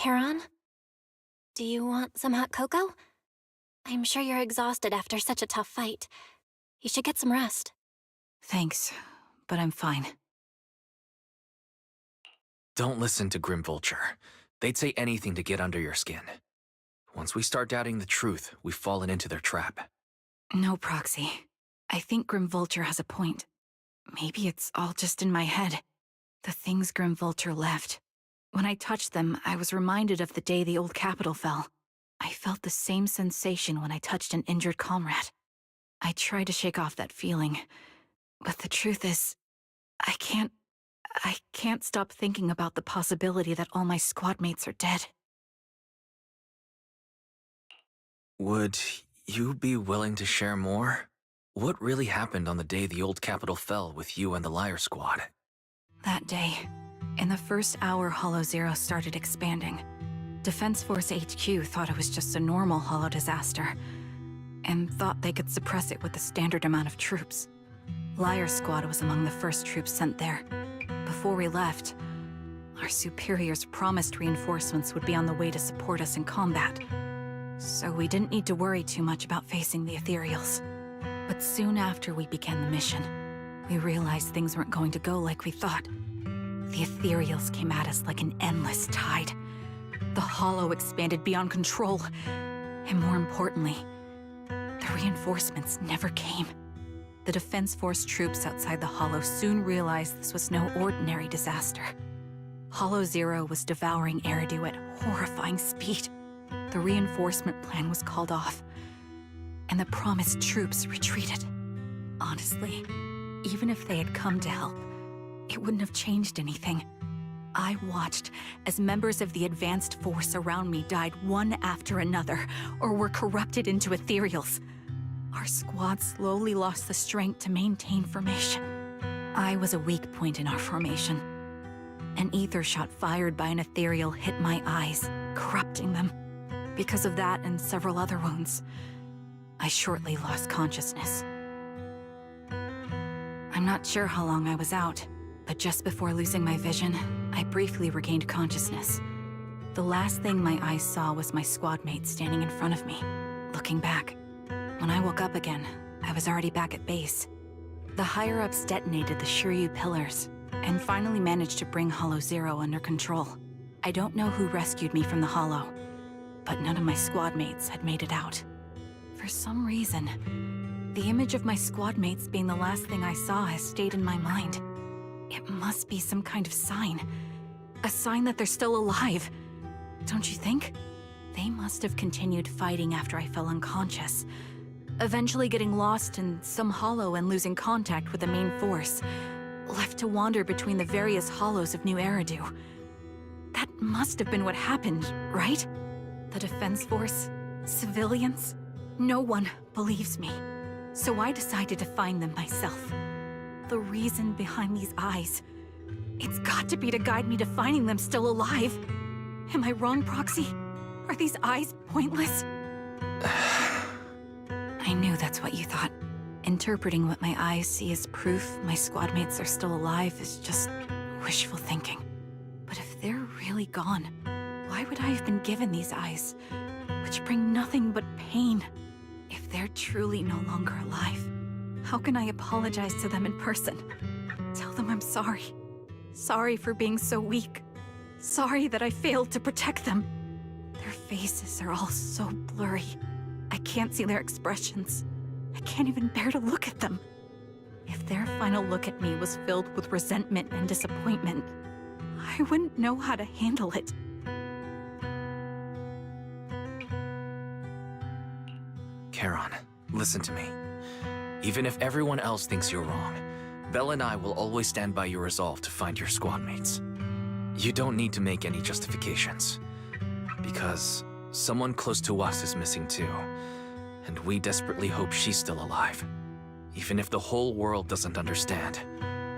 Charon? Do you want some hot cocoa? I'm sure you're exhausted after such a tough fight. You should get some rest. Thanks, but I'm fine. Don't listen to Grim Vulture. They'd say anything to get under your skin. Once we start doubting the truth, we've fallen into their trap. No, Proxy. I think Grim Vulture has a point. Maybe it's all just in my head. The things Grim Vulture left. When I touched them, I was reminded of the day the old capital fell. I felt the same sensation when I touched an injured comrade. I tried to shake off that feeling, but the truth is, I can't stop thinking about the possibility that all my squad mates are dead. Would you be willing to share more? What really happened on the day the old capital fell with you and the Liar Squad? That day, in the first hour Hollow Zero started expanding, Defense Force HQ thought it was just a normal Hollow disaster, and thought they could suppress it with the standard amount of troops. Liar Squad was among the first troops sent there. Before we left, our superiors promised reinforcements would be on the way to support us in combat, so we didn't need to worry too much about facing the Ethereals. But soon after we began the mission, we realized things weren't going to go like we thought. The Ethereals came at us like an endless tide. The Hollow expanded beyond control, and more importantly, the reinforcements never came. The Defense Force troops outside the Hollow soon realized this was no ordinary disaster. Hollow Zero was devouring Eridu at horrifying speed. The reinforcement plan was called off, and the promised troops retreated. Honestly, even if they had come to help, it wouldn't have changed anything. I watched as members of the advanced force around me died one after another, or were corrupted into Ethereals. Our squad slowly lost the strength to maintain formation. I was a weak point in our formation. An ether shot fired by an Ethereal hit my eyes, corrupting them. Because of that and several other wounds, I shortly lost consciousness. I'm not sure how long I was out, but just before losing my vision, I briefly regained consciousness. The last thing my eyes saw was my squad mate standing in front of me, looking back. When I woke up again, I was already back at base. The higher-ups detonated the Shiryu pillars, and finally managed to bring Hollow Zero under control. I don't know who rescued me from the Hollow, but none of my squad mates had made it out. For some reason, the image of my squad mates being the last thing I saw has stayed in my mind. It must be some kind of sign. A sign that they're still alive. Don't you think? They must have continued fighting after I fell unconscious, eventually getting lost in some hollow and losing contact with the main force, left to wander between the various hollows of New Eridu. That must have been what happened, right? The Defense Force? Civilians? No one believes me. So I decided to find them myself. The reason behind these eyes. It's got to be to guide me to finding them still alive. Am I wrong, Proxy? Are these eyes pointless? I knew that's what you thought. Interpreting what my eyes see as proof my squad mates are still alive is just wishful thinking. But if they're really gone, why would I have been given these eyes, which bring nothing but pain? If they're truly no longer alive, how can I apologize to them in person? Tell them I'm sorry. Sorry for being so weak. Sorry that I failed to protect them. Their faces are all so blurry. I can't see their expressions. I can't even bear to look at them. If their final look at me was filled with resentment and disappointment, I wouldn't know how to handle it. Charon, listen to me. Even if everyone else thinks you're wrong, Belle and I will always stand by your resolve to find your squad mates. You don't need to make any justifications, because someone close to us is missing too, and we desperately hope she's still alive. Even if the whole world doesn't understand,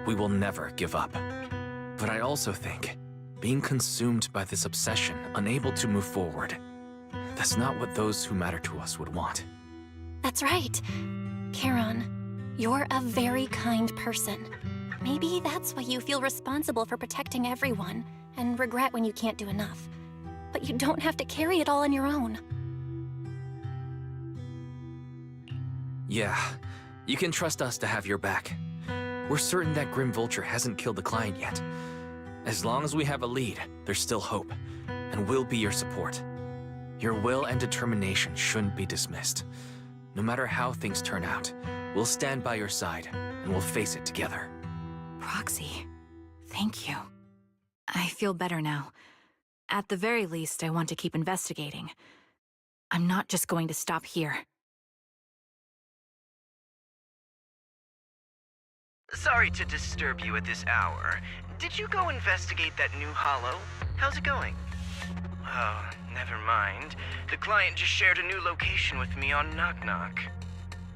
we will never give up. But I also think, being consumed by this obsession, unable to move forward, that's not what those who matter to us would want. That's right. Charon, you're a very kind person. Maybe that's why you feel responsible for protecting everyone, and regret when you can't do enough. but you don't have to carry it all on your own. Yeah, you can trust us to have your back. We're certain that Grim Vulture hasn't killed the client yet. As long as we have a lead, there's still hope, and we'll be your support. Your will and determination shouldn't be dismissed. No matter how things turn out, we'll stand by your side, and we'll face it together. Proxy, thank you. I feel better now. At the very least, I want to keep investigating. I'm not just going to stop here. Sorry to disturb you at this hour. Did you go investigate that new holo? How's it going? Oh, never mind. The client just shared a new location with me on Knock Knock.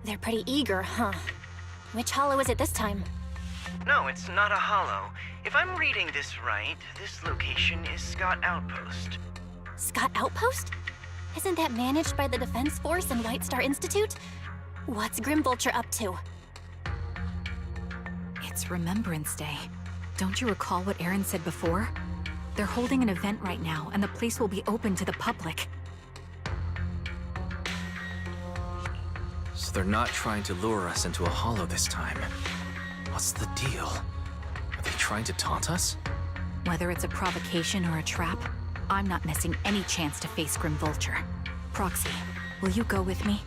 They're pretty eager, huh? Which holo is it this time? No, it's not a holo. If I'm reading this right, this location is Scott Outpost. Scott Outpost? Isn't that managed by the Defense Force and White Star Institute? What's Grim Vulture up to? It's Remembrance Day. Don't you recall what Aaron said before? They're holding an event right now, and the place will be open to the public. So they're not trying to lure us into a holo this time. What's the deal? Are they trying to taunt us? Whether it's a provocation or a trap, I'm not missing any chance to face Grim Vulture. Proxy, will you go with me?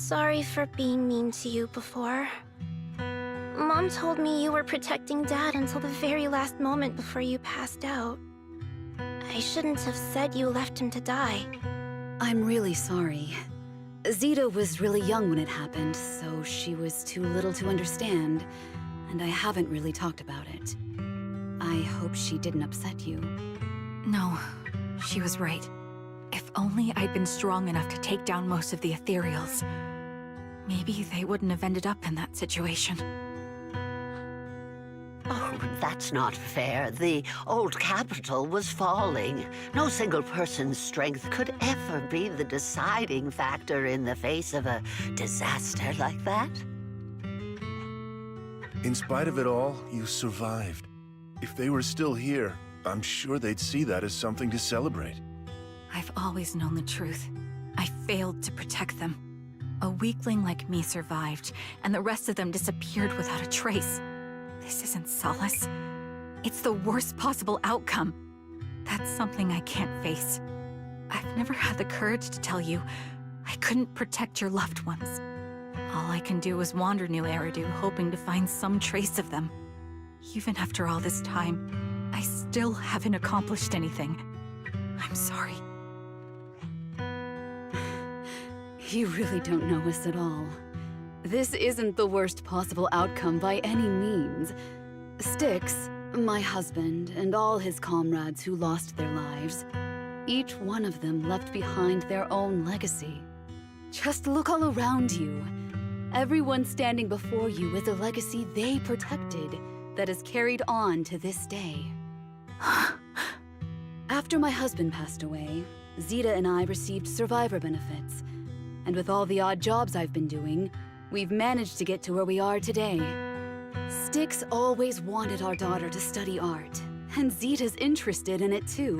sorry for being mean to you before. Mom told me you were protecting Dad until the very last moment before you passed out. I shouldn't have said you left him to die. I'm really sorry. Zeta was really young when it happened, so she was too little to understand, and I haven't really talked about it. I hope she didn't upset you. No, she was right. If only I'd been strong enough to take down most of the ethereals, maybe they wouldn't have ended up in that situation. Oh, that's not fair. The old capital was falling. No single person's strength could ever be the deciding factor in the face of a disaster like that. In spite of it all, you survived. If they were still here, I'm sure they'd see that as something to celebrate. I've always known the truth. I failed to protect them. A weakling like me survived, and the rest of them disappeared without a trace. This isn't solace. It's the worst possible outcome. That's something I can't face. I've never had the courage to tell you I couldn't protect your loved ones. All I can do is wander New Eridu, hoping to find some trace of them. Even after all this time, I still haven't accomplished anything. I'm sorry. You really don't know us at all. This isn't the worst possible outcome by any means. Styx, my husband, and all his comrades who lost their lives, each one of them left behind their own legacy. Just look all around you. Everyone standing before you is a legacy they protected that is carried on to this day. After my husband passed away, Zeta and I received survivor benefits. And with all the odd jobs I've been doing, we've managed to get to where we are today. Styx always wanted our daughter to study art, and Zeta's interested in it too.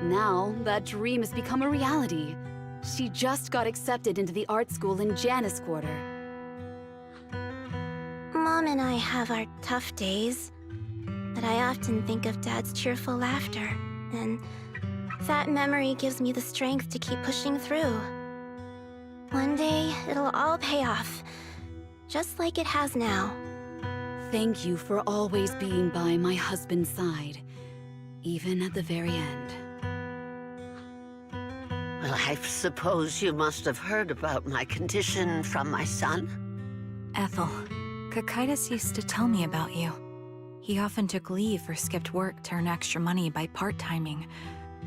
Now, that dream has become a reality. She just got accepted into the art school in Janus Quarter. Mom and I have our tough days, but I often think of Dad's cheerful laughter, and that memory gives me the strength to keep pushing through. One day, it'll all pay off, just like it has now. Thank you for always being by my husband's side, even at the very end. Well, I suppose you must have heard about my condition from my son. Ethel, Kakaitis used to tell me about you. He often took leave or skipped work to earn extra money by part-timing,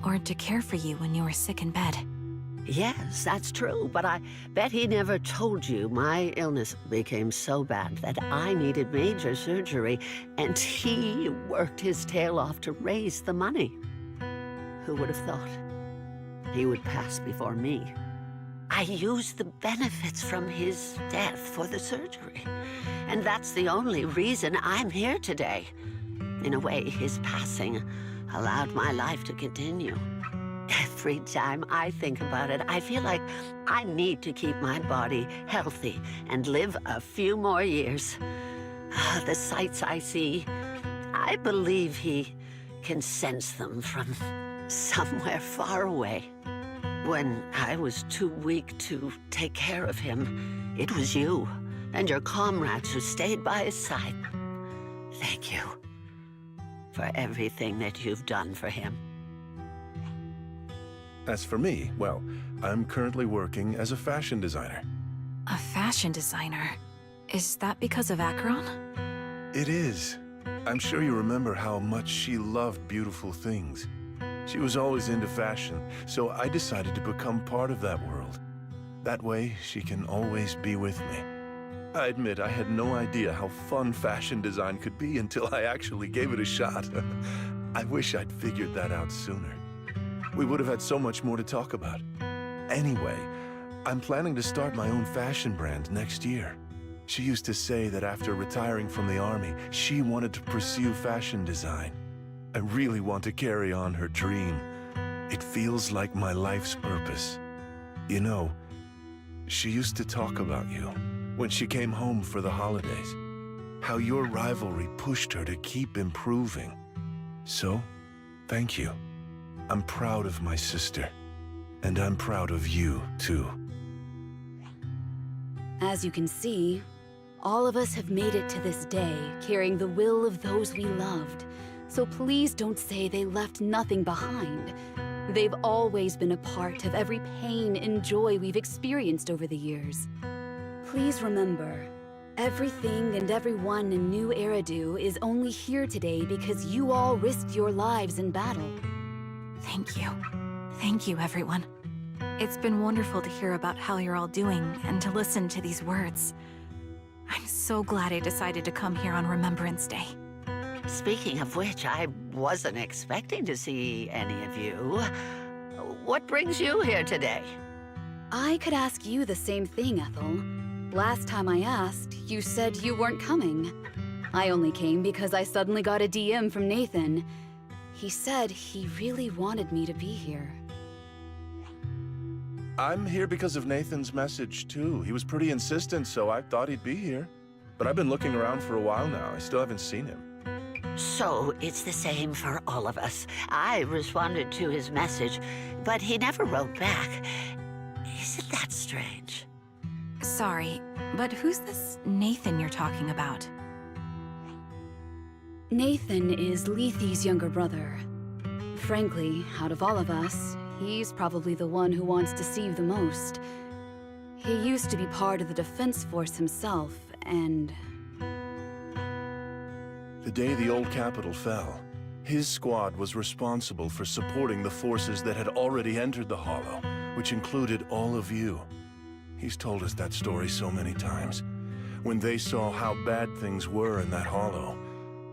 or to care for you when you were sick in bed. Yes, that's true, but I bet he never told you my illness became so bad that I needed major surgery, and he worked his tail off to raise the money. Who would have thought he would pass before me? I used the benefits from his death for the surgery, and that's the only reason I'm here today. In a way, his passing allowed my life to continue. Every time I think about it, I feel like I need to keep my body healthy and live a few more years. The sights I see, I believe he can sense them from somewhere far away. When I was too weak to take care of him, it was you and your comrades who stayed by his side. Thank you for everything that you've done for him. As for me, well, I'm currently working as a fashion designer. A fashion designer? Is that because of Acheron? It is. I'm sure you remember how much she loved beautiful things. She was always into fashion, so I decided to become part of that world. That way, she can always be with me. I admit I had no idea how fun fashion design could be until I actually gave it a shot. I wish I'd figured that out sooner. We would have had so much more to talk about. Anyway, I'm planning to start my own fashion brand next year. She used to say that after retiring from the army, she wanted to pursue fashion design. I really want to carry on her dream. It feels like my life's purpose. You know, she used to talk about you when she came home for the holidays. How your rivalry pushed her to keep improving. So, thank you. I'm proud of my sister. And I'm proud of you, too. As you can see, all of us have made it to this day, carrying the will of those we loved. So please don't say they left nothing behind. They've always been a part of every pain and joy we've experienced over the years. Please remember, everything and everyone in New Eridu is only here today because you all risked your lives in battle. Thank you. Thank you, everyone. It's been wonderful to hear about how you're all doing and to listen to these words. I'm so glad I decided to come here on Remembrance Day. Speaking of which, I wasn't expecting to see any of you. What brings you here today? I could ask you the same thing, Ethel. Last time I asked, you said you weren't coming. I only came because I suddenly got a DM from Nathan. He said he really wanted me to be here. I'm here because of Nathan's message, too. He was pretty insistent, so I thought he'd be here. But I've been looking around for a while now. I still haven't seen him. So it's the same for all of us. I responded to his message, but he never wrote back. Isn't that strange? Sorry, but who's this Nathan you're talking about? Nathan is Lethe's younger brother. Frankly, out of all of us, he's probably the one who wants to see you the most. He used to be part of the Defense Force himself, and... The day the old capital fell, his squad was responsible for supporting the forces that had already entered the Hollow, which included all of you. He's told us that story so many times. When they saw how bad things were in that Hollow,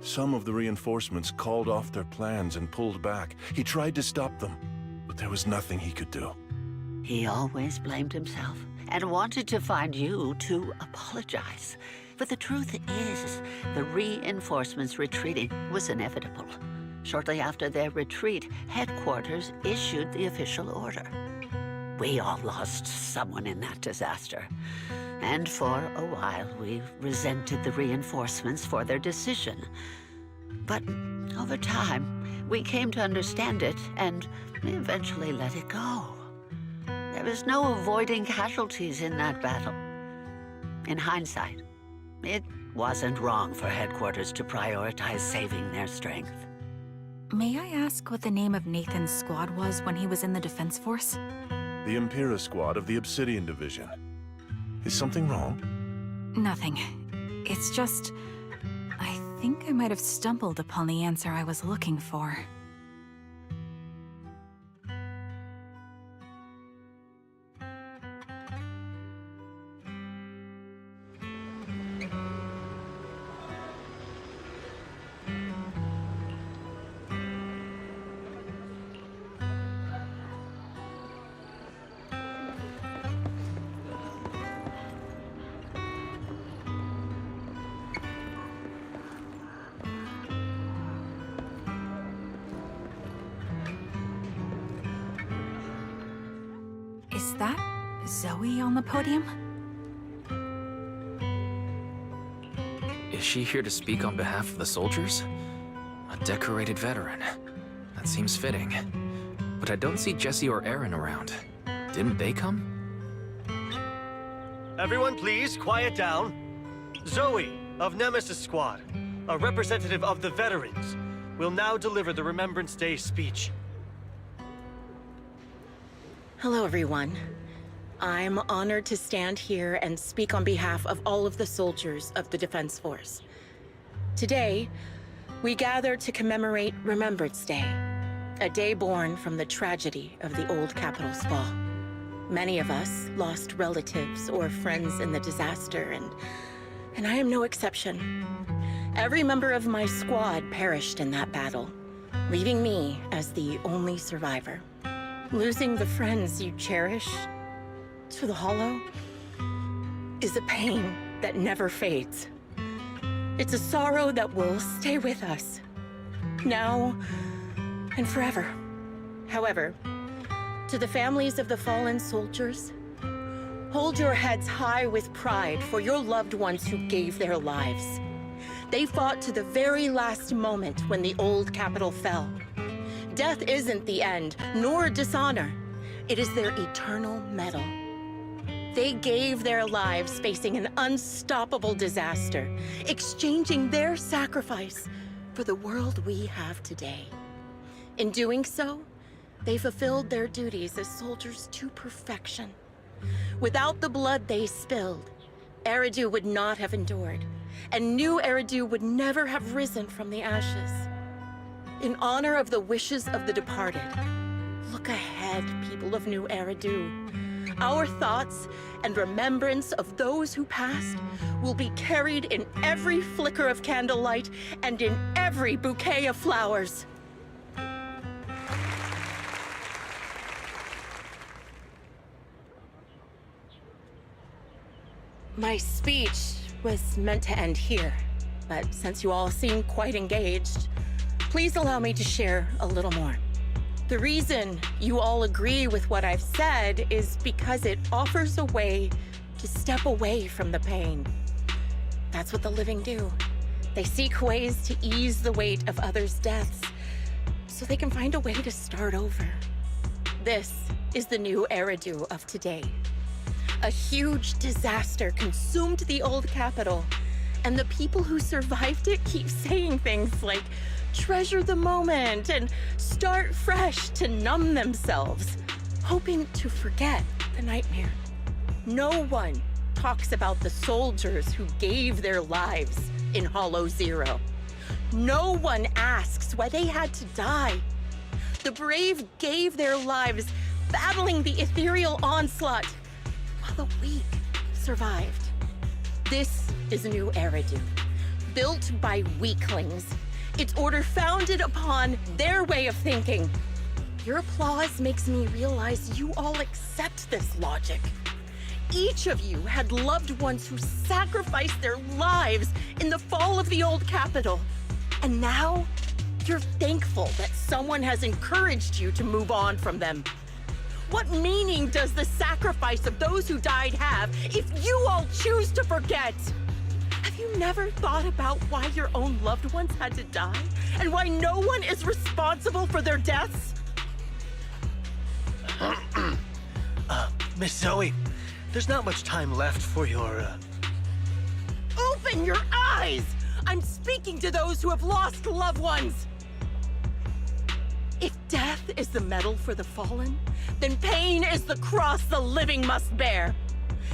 some of the reinforcements called off their plans and pulled back. He tried to stop them, but there was nothing he could do. He always blamed himself and wanted to find you to apologize. But the truth is, the reinforcements retreating was inevitable. Shortly after their retreat, headquarters issued the official order. We all lost someone in that disaster. And for a while, we resented the reinforcements for their decision. But over time, we came to understand it and eventually let it go. There was no avoiding casualties in that battle. In hindsight, it wasn't wrong for headquarters to prioritize saving their strength. May I ask what the name of Nathan's squad was when he was in the Defense Force? The Impera squad of the Obsidian Division. Is something wrong? Nothing. It's just... I think I might have stumbled upon the answer I was looking for. Is that Zoe on the podium? Is she here to speak on behalf of the soldiers? A decorated veteran. That seems fitting. But I don't see Jesse or Aaron around. Didn't they come? Everyone please, quiet down. Zoe, of Nemesis Squad, a representative of the veterans, will now deliver the Remembrance Day speech. Hello, everyone. I'm honored to stand here and speak on behalf of all of the soldiers of the Defense Force. Today, we gather to commemorate Remembrance Day, a day born from the tragedy of the old capital's fall. Many of us lost relatives or friends in the disaster, and I am no exception. Every member of my squad perished in that battle, leaving me as the only survivor. Losing the friends you cherish to the Hollow is a pain that never fades. It's a sorrow that will stay with us, now and forever. However, to the families of the fallen soldiers, hold your heads high with pride for your loved ones who gave their lives. They fought to the very last moment when the old capital fell. Death isn't the end, nor dishonor. It is their eternal medal. They gave their lives facing an unstoppable disaster, exchanging their sacrifice for the world we have today. In doing so, they fulfilled their duties as soldiers to perfection. Without the blood they spilled, Eridu would not have endured, and new Eridu would never have risen from the ashes. In honor of the wishes of the departed, look ahead, people of New Eridu. Our thoughts and remembrance of those who passed will be carried in every flicker of candlelight and in every bouquet of flowers. My speech was meant to end here, but since you all seem quite engaged, please allow me to share a little more. The reason you all agree with what I've said is because it offers a way to step away from the pain. That's what the living do. They seek ways to ease the weight of others' deaths so they can find a way to start over. This is the new Eridu of today. A huge disaster consumed the old capital, and the people who survived it keep saying things like, treasure the moment and start fresh to numb themselves, hoping to forget the nightmare. No one talks about the soldiers who gave their lives in Hollow Zero. No one asks why they had to die. The brave gave their lives battling the ethereal onslaught, while the weak survived. This is New Eridu, built by weaklings. Its order founded upon their way of thinking. Your applause makes me realize you all accept this logic. Each of you had loved ones who sacrificed their lives in the fall of the old capital. And now, you're thankful that someone has encouraged you to move on from them. What meaning does the sacrifice of those who died have if you all choose to forget? Have you never thought about why your own loved ones had to die? And why no one is responsible for their deaths? Miss Zoe, there's not much time left for your, Open your eyes! I'm speaking to those who have lost loved ones! If death is the medal for the fallen, then pain is the cross the living must bear.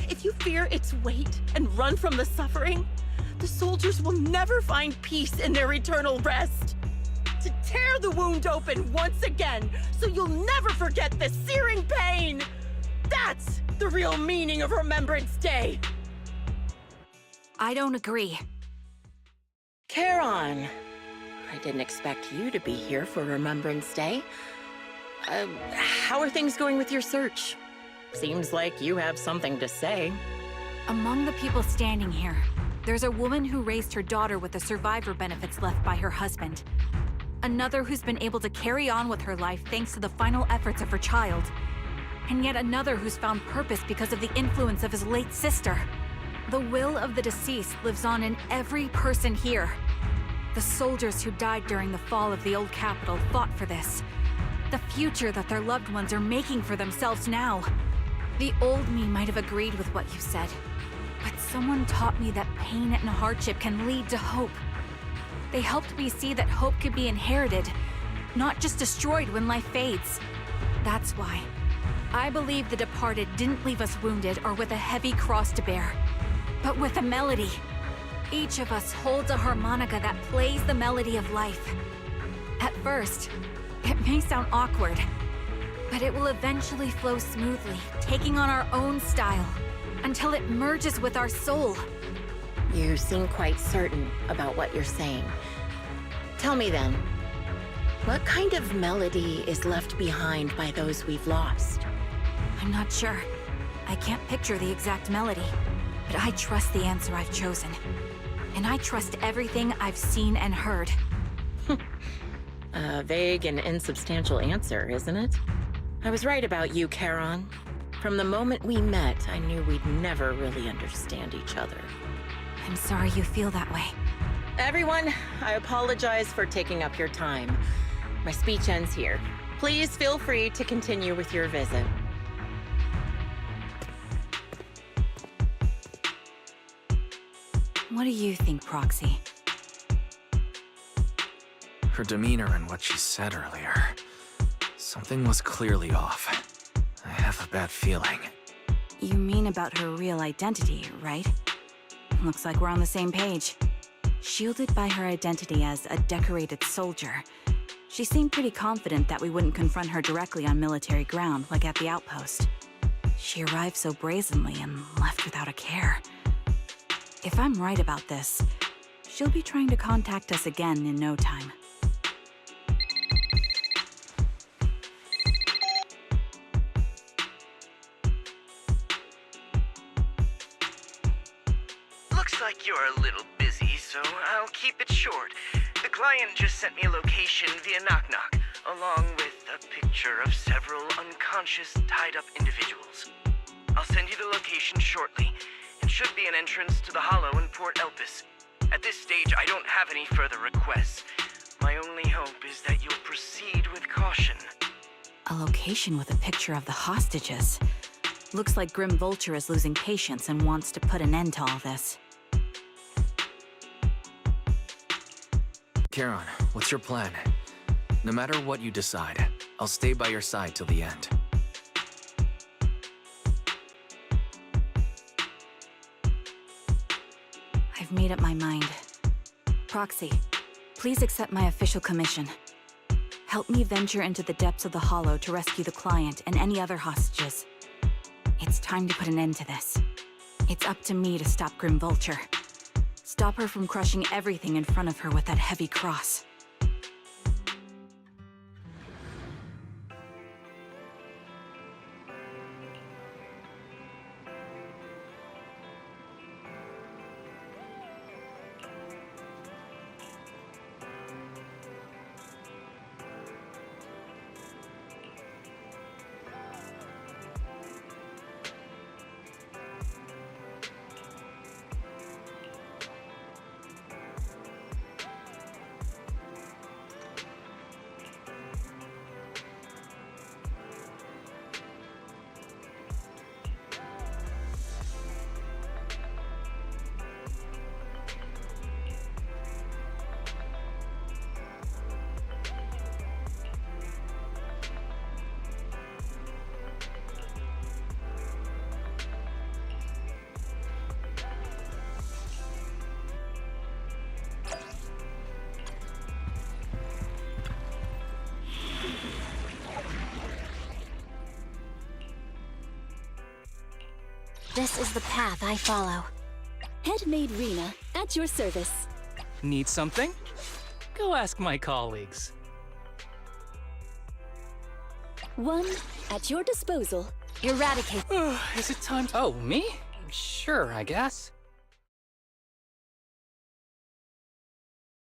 If you fear its weight and run from the suffering, the soldiers will never find peace in their eternal rest. To tear the wound open once again, so you'll never forget the searing pain! That's the real meaning of Remembrance Day! I don't agree. Charon, I didn't expect you to be here for Remembrance Day. How are things going with your search? Seems like you have something to say. Among the people standing here, there's a woman who raised her daughter with the survivor benefits left by her husband. Another who's been able to carry on with her life thanks to the final efforts of her child. And yet another who's found purpose because of the influence of his late sister. The will of the deceased lives on in every person here. The soldiers who died during the fall of the old capital fought for this. The future that their loved ones are making for themselves now. The old me might have agreed with what you said, but someone taught me that pain and hardship can lead to hope. They helped me see that hope could be inherited, not just destroyed when life fades. That's why I believe the departed didn't leave us wounded or with a heavy cross to bear, but with a melody. Each of us holds a harmonica that plays the melody of life. At first, it may sound awkward, but it will eventually flow smoothly, taking on our own style, until it merges with our soul. You seem quite certain about what you're saying. Tell me then, what kind of melody is left behind by those we've lost? I'm not sure. I can't picture the exact melody, but I trust the answer I've chosen. And I trust everything I've seen and heard. A vague and insubstantial answer, isn't it? I was right about you, Charon. From the moment we met, I knew we'd never really understand each other. I'm sorry you feel that way. Everyone, I apologize for taking up your time. My speech ends here. Please feel free to continue with your visit. What do you think, Proxy? Her demeanor and what she said earlier. Something was clearly off. I have a bad feeling. You mean about her real identity, right? Looks like we're on the same page. Shielded by her identity as a decorated soldier, she seemed pretty confident that we wouldn't confront her directly on military ground like at the outpost. She arrived so brazenly and left without a care. If I'm right about this, she'll be trying to contact us again in no time. Looks like you're a little busy, so I'll keep it short. The client just sent me a location via Knock Knock, along with a picture of several unconscious, tied-up individuals. I'll send you the location shortly. It should be an entrance to the Hollow in Port Elpis. At this stage, I don't have any further requests. My only hope is that you'll proceed with caution. A location with a picture of the hostages. Looks like Grim Vulture is losing patience and wants to put an end to all this. Charon, what's your plan? No matter what you decide, I'll stay by your side till the end. I've made up my mind. Proxy, please accept my official commission. Help me venture into the depths of the Hollow to rescue the client and any other hostages. It's time to put an end to this. It's up to me to stop Grim Vulture. Stop her from crushing everything in front of her with that heavy cross. This is the path I follow. Headmaid Rena, at your service. Need something? Go ask my colleagues. One at your disposal. Eradicate. Is it time to— Oh, me? Sure, I guess.